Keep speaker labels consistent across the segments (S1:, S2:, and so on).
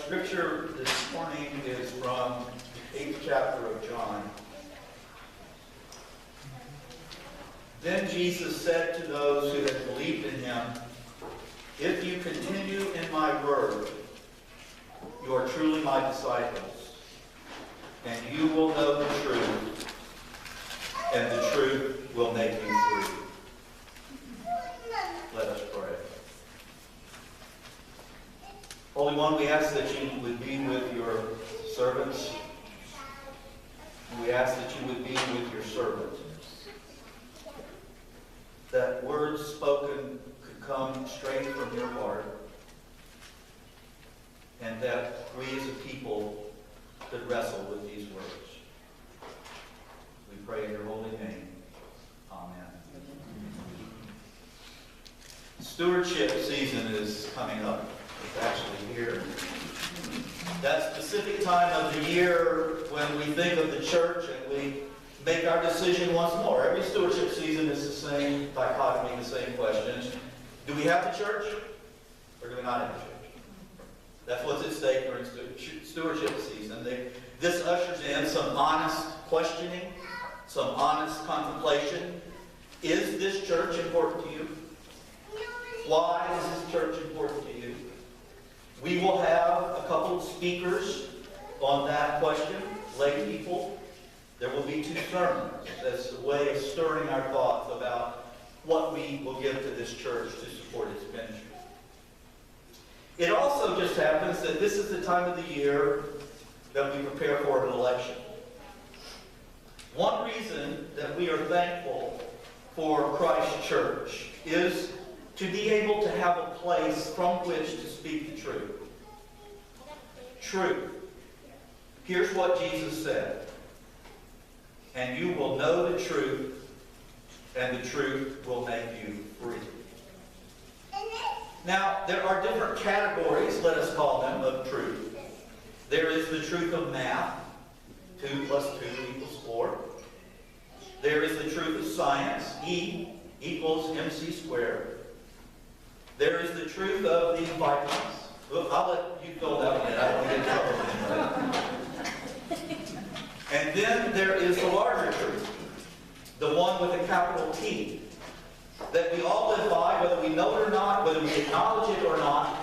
S1: Scripture this morning is from the 8th chapter of John. Then Jesus said to those who had believed in him, "If you continue in my word, you are truly my disciples, and you will know the truth, and the truth will make you free." Let us pray. Holy One, we ask that you would be with your servants. We ask that you would be with your servant. That words spoken could come straight from your heart. And that we as a people could wrestle with these words. We pray in your holy name. Amen. Stewardship season is coming up. It's actually here. That specific time of the year when we think of the church and we make our decision once more. Every stewardship season is the same dichotomy, the same questions. Do we have the church or do we not have the church? That's what's at stake during stewardship season. This ushers in some honest questioning, some honest contemplation. Is this church important to you? Why is this church important to you? We will have a couple of speakers on that question, lay people. There will be 2 sermons as a way of stirring our thoughts about what we will give to this church to support its ministry. It also just happens that this is the time of the year that we prepare for an election. One reason that we are thankful for Christ Church is to be able to have a place from which to speak the truth. Truth. Here's what Jesus said. "And you will know the truth, and the truth will make you free." Now, there are different categories, let us call them, of truth. There is the truth of math. 2 plus 2 equals 4. There is the truth of science. E equals mc squared. There is the truth of the vitamins. I'll let you fill that one in. I don't want to get in trouble with anybody. And then there is the larger truth, the one with a capital T, that we all live by, whether we know it or not, whether we acknowledge it or not.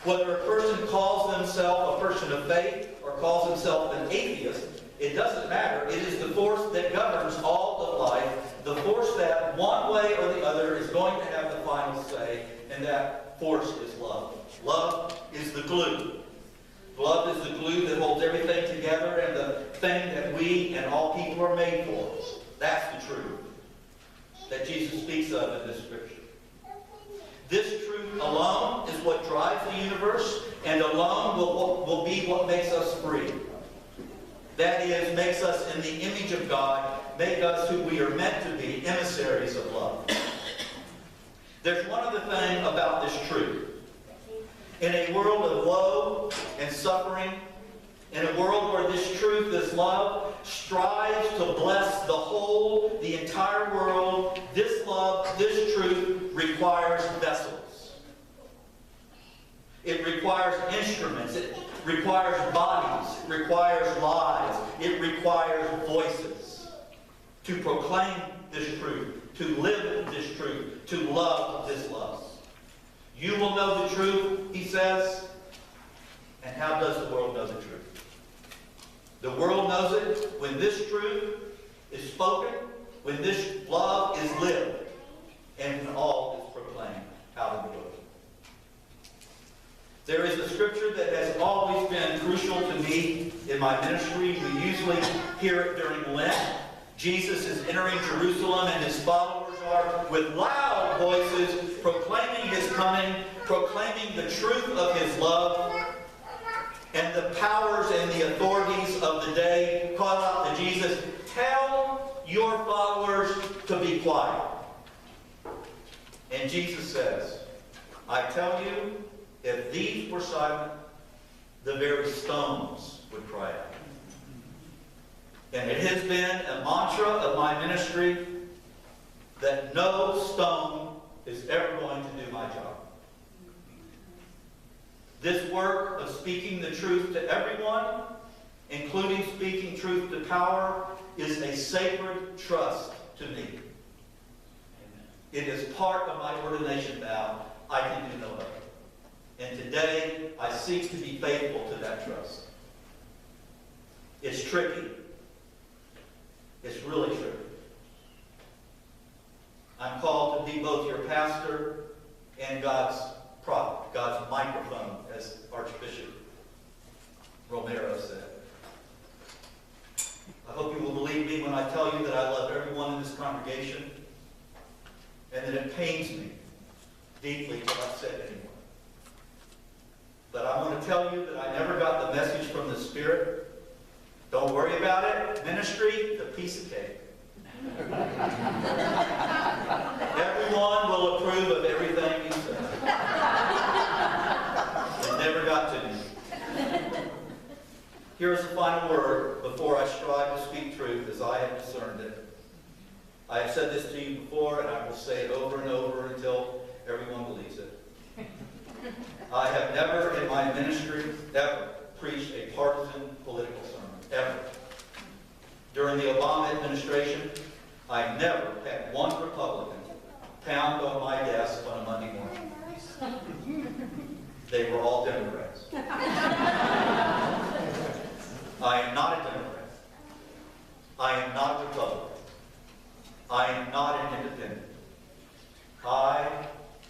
S1: Whether a person calls themselves a person of faith or calls himself an atheist, it doesn't matter. It is the force that governs all of life, the force that one way or the other is going to have the final say, and that force is love. Love is the glue. Love is the glue that holds everything together and the thing that we and all people are made for. That's the truth that Jesus speaks of in this scripture. This truth alone is what drives the universe, and alone will be what makes us free. That is, makes us in the image of God, make us who we are meant to be, emissaries of love. There's one other thing about this truth. In a world of woe and suffering, in a world where this truth, this love, strives to bless the whole, the entire world, this love, this truth requires vessels. It requires instruments. It requires bodies. It requires lives. It requires voices to proclaim this truth, to live this truth, to love this love. You will know the truth, he says. And how does the world know the truth? The world knows it when this truth is spoken, when this love is lived, and when all is proclaimed out of the world. There is a scripture that has always been crucial to me in my ministry. We usually hear it during Lent. Jesus is entering Jerusalem, and his followers are, with loud voices, proclaiming his coming, proclaiming the truth of his love, and the powers and the authorities of the day call out to Jesus, "Tell your followers to be quiet." And Jesus says, "I tell you, if these were silent, the very stones would cry out." And it has been a mantra of my ministry that no stone is ever going to do my job. This work of speaking the truth to everyone, including speaking truth to power, is a sacred trust to me. It is part of my ordination vow. I can do no other. And today, I seek to be faithful to that trust. It's tricky. It's really tricky. I'm called to be both your pastor and God's prophet, God's microphone, as Archbishop Romero said. I hope you will believe me when I tell you that I love everyone in this congregation and that it pains me deeply to upset anyone. But I want to tell you that I never got the message from the Spirit. Don't worry about it. Ministry, the piece of cake. Everyone will approve of everything you say. It never got to me. Here's the final word before I strive to speak truth as I have discerned it. I have said this to you before, and I will say it over and over until everyone believes it. I have never in my ministry ever preached a partisan political sermon. Ever. During the Obama administration, I never had one Republican pound on my desk on a Monday morning. They were all Democrats. I am not a Democrat. I am not a Republican. I am not an independent. I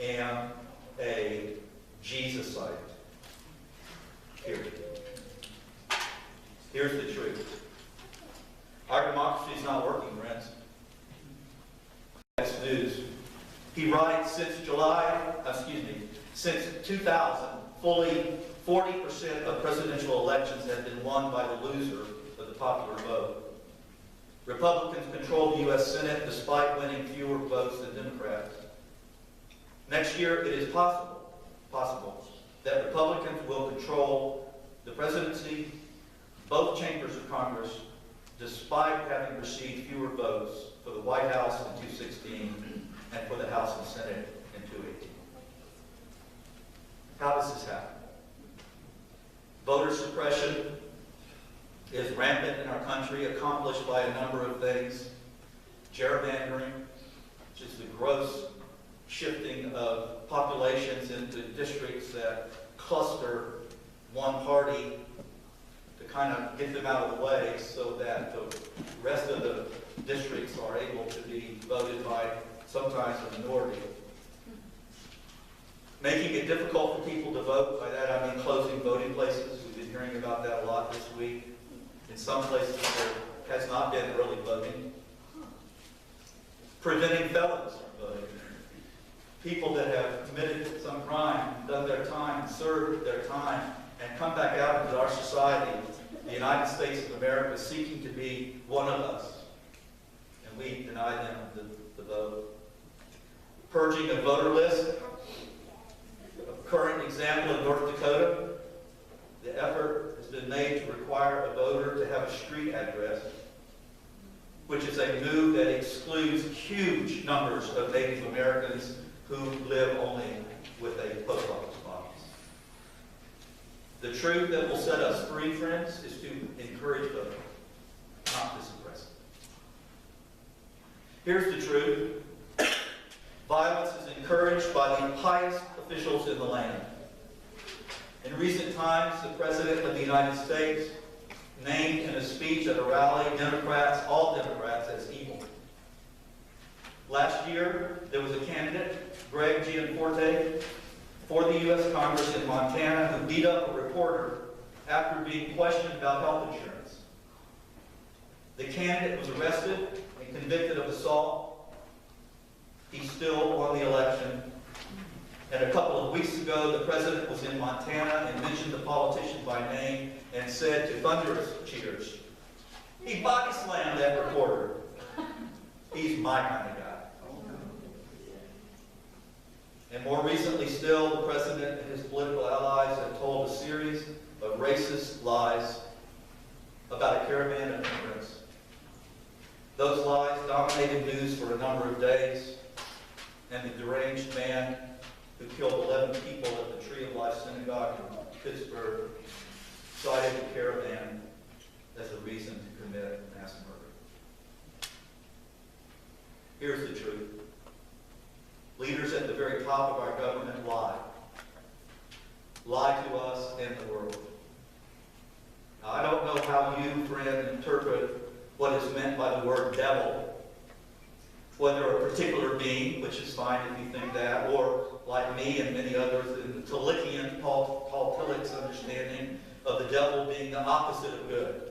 S1: am a Jesusite. Period. Here's the truth. Our democracy is not working, friends. That's news. He writes, since 2000, fully 40% of presidential elections have been won by the loser of the popular vote. Republicans control the U.S. Senate despite winning fewer votes than Democrats. Next year, it is possible that Republicans will control the presidency, both chambers of Congress, despite having received fewer votes for the White House in 2016 and for the House and Senate in 2018. How does this happen? Voter suppression is rampant in our country, accomplished by a number of things. Gerrymandering, which is the gross shifting of populations into districts that cluster one party to kind of get them out of the way so that the rest of the districts are able to be voted by sometimes a minority. Making it difficult for people to vote, by that I mean closing voting places. We've been hearing about that a lot this week. In some places there has not been early voting. Preventing felons from voting. People that have committed some crime, done their time, served their time, and come back out into our society, the United States of America, seeking to be one of us. And we deny them the vote. Purging a voter list. A current example in North Dakota, the effort has been made to require a voter to have a street address, which is a move that excludes huge numbers of Native Americans who live only with a post office box. The truth that will set us free, friends, is to encourage voting, not to suppress it. Here's the truth. Violence is encouraged by the highest officials in the land. In recent times, the President of the United States named in a speech at a rally Democrats, all Democrats, as evil. Last year, there was a candidate, Greg Gianforte, for the U.S. Congress in Montana who beat up a reporter after being questioned about health insurance. The candidate was arrested and convicted of assault. He's still won the election. And a couple of weeks ago, the president was in Montana and mentioned the politician by name and said to thunderous cheers, he body slammed that reporter. He's my kind of guy. And more recently still, the president and his political allies have told a series of racist lies about a caravan of immigrants. Those lies dominated news for a number of days, and the deranged man who killed 11 people at the Tree of Life Synagogue in Pittsburgh, cited the caravan as a reason to commit mass murder. Here's the truth. Leaders at the very top of our government lie. Lie to us and the world. Now, I don't know how you, friend, interpret what is meant by the word devil. Whether a particular being, which is fine if you think that, or like me and many others, in the Tillichian, Paul Tillich's understanding of the devil being the opposite of good.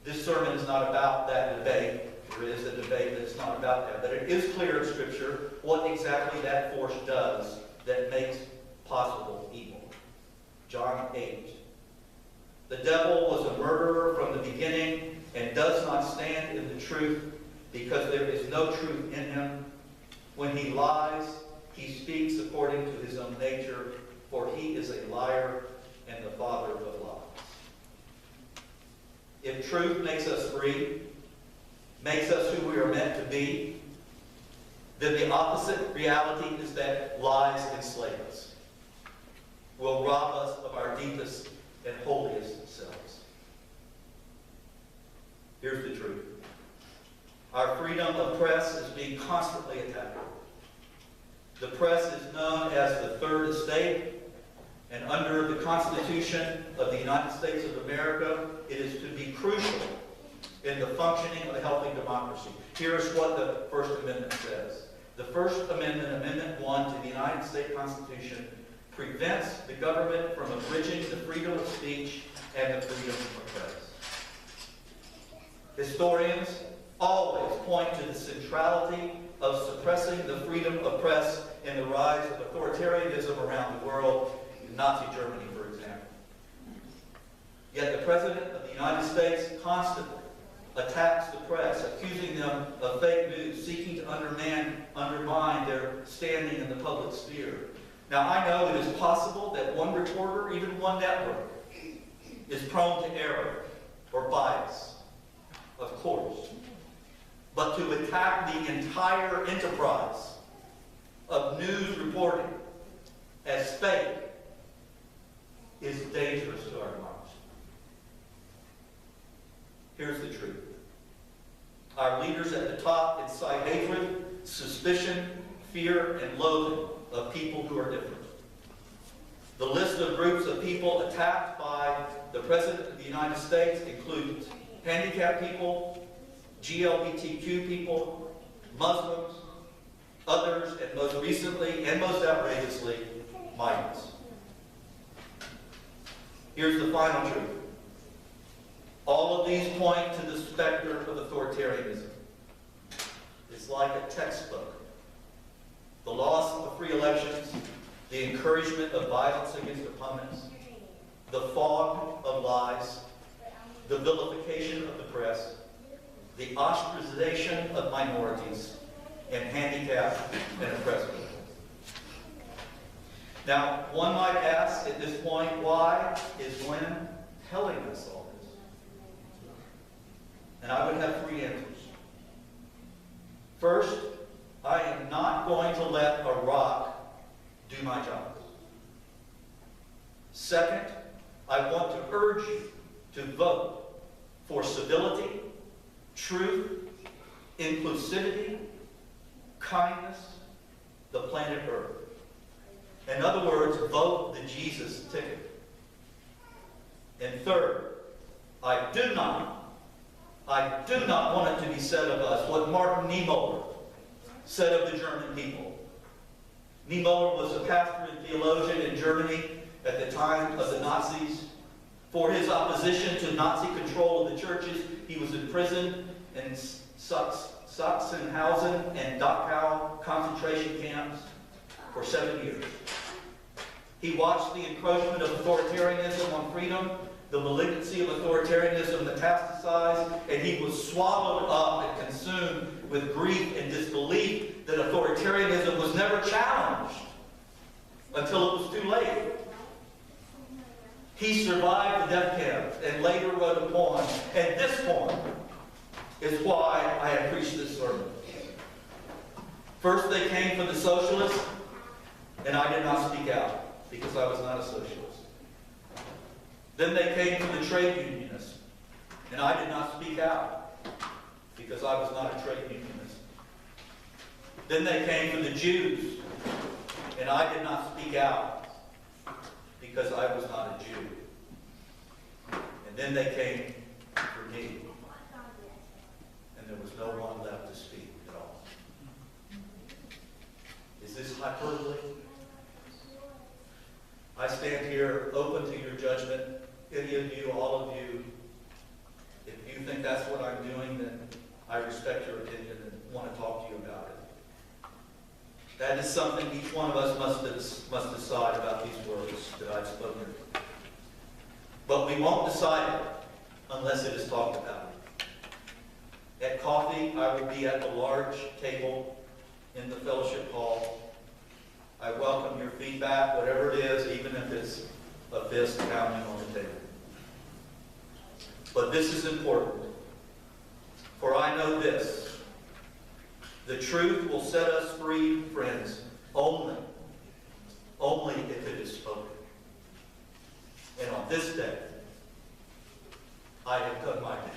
S1: This sermon is not about that debate. There is a debate, but it's not about that. But it is clear in Scripture what exactly that force does that makes possible evil. John 8. The devil was a murderer from the beginning and does not stand in the truth because there is no truth in him. When he lies, he speaks according to his own nature, for he is a liar and the father of lies. If truth makes us free, makes us who we are meant to be, then the opposite reality is that lies enslave us, will rob us of our deepest and holiest selves. Here's the truth. Our freedom of press is being constantly attacked. The press is known as the Third Estate, and under the Constitution of the United States of America, it is to be crucial in the functioning of a healthy democracy. Here's what the First Amendment says. The First Amendment, Amendment 1 to the United States Constitution, prevents the government from abridging the freedom of speech and the freedom of press. Historians always point to the centrality of suppressing the freedom of press in the rise of authoritarianism around the world, in Nazi Germany, for example. Yet the President of the United States constantly attacks the press, accusing them of fake news, seeking to undermine their standing in the public sphere. Now, I know it is possible that one reporter, even one network, is prone to error or bias, of course. But to attack the entire enterprise of news reporting as fake is dangerous to our democracy. Here's the truth. Our leaders at the top incite hatred, suspicion, fear, and loathing of people who are different. The list of groups of people attacked by the President of the United States includes handicapped people, GLBTQ people, Muslims, others, and most recently, and most outrageously, migrants. Here's the final truth. All of these point to the specter of authoritarianism. It's like a textbook. The loss of free elections, the encouragement of violence against opponents, the fog of lies, the vilification of the press, the ostracization of minorities, and handicapped and oppressed people. Now, one might ask at this point, why is Gwin telling us all this? And I would have three answers. First, I am not going to let a rock do my job. Second, I want to urge you to vote for civility, truth, inclusivity, kindness, the planet Earth. In other words, vote the Jesus ticket. And third, I do not want it to be said of us what Martin Niemöller said of the German people. Niemöller was a pastor and theologian in Germany at the time of the Nazis. For his opposition to Nazi control of the churches, he was imprisoned in Sachsenhausen and Dachau concentration camps for 7 years. He watched the encroachment of authoritarianism on freedom, the malignancy of authoritarianism metastasized, and he was swallowed up and consumed with grief and disbelief that authoritarianism was never challenged until it was too late. He survived the death camp and later wrote a poem, and this poem is why I have preached this sermon. First they came for the socialists, and I did not speak out because I was not a socialist. Then they came for the trade unionists, and I did not speak out because I was not a trade unionist. Then they came for the Jews, and I did not speak out because I was not a Jew. And then they came for me, and there was no one left to speak at all. Is this hyperbole? I stand here open to your judgment. Any of you, all of you, if you think that's what I'm doing, then I respect your opinion and want to talk to you about it. That is something each one of us must decide about these words that I've spoken. But we won't decide it unless it is talked about. At coffee, I will be at the large table in the fellowship hall. I welcome your feedback, whatever it is, even if it's a fist pounding on the table. But this is important. For I know this. The truth will set us free, friends, only if it is spoken. And on this day, I have done my best.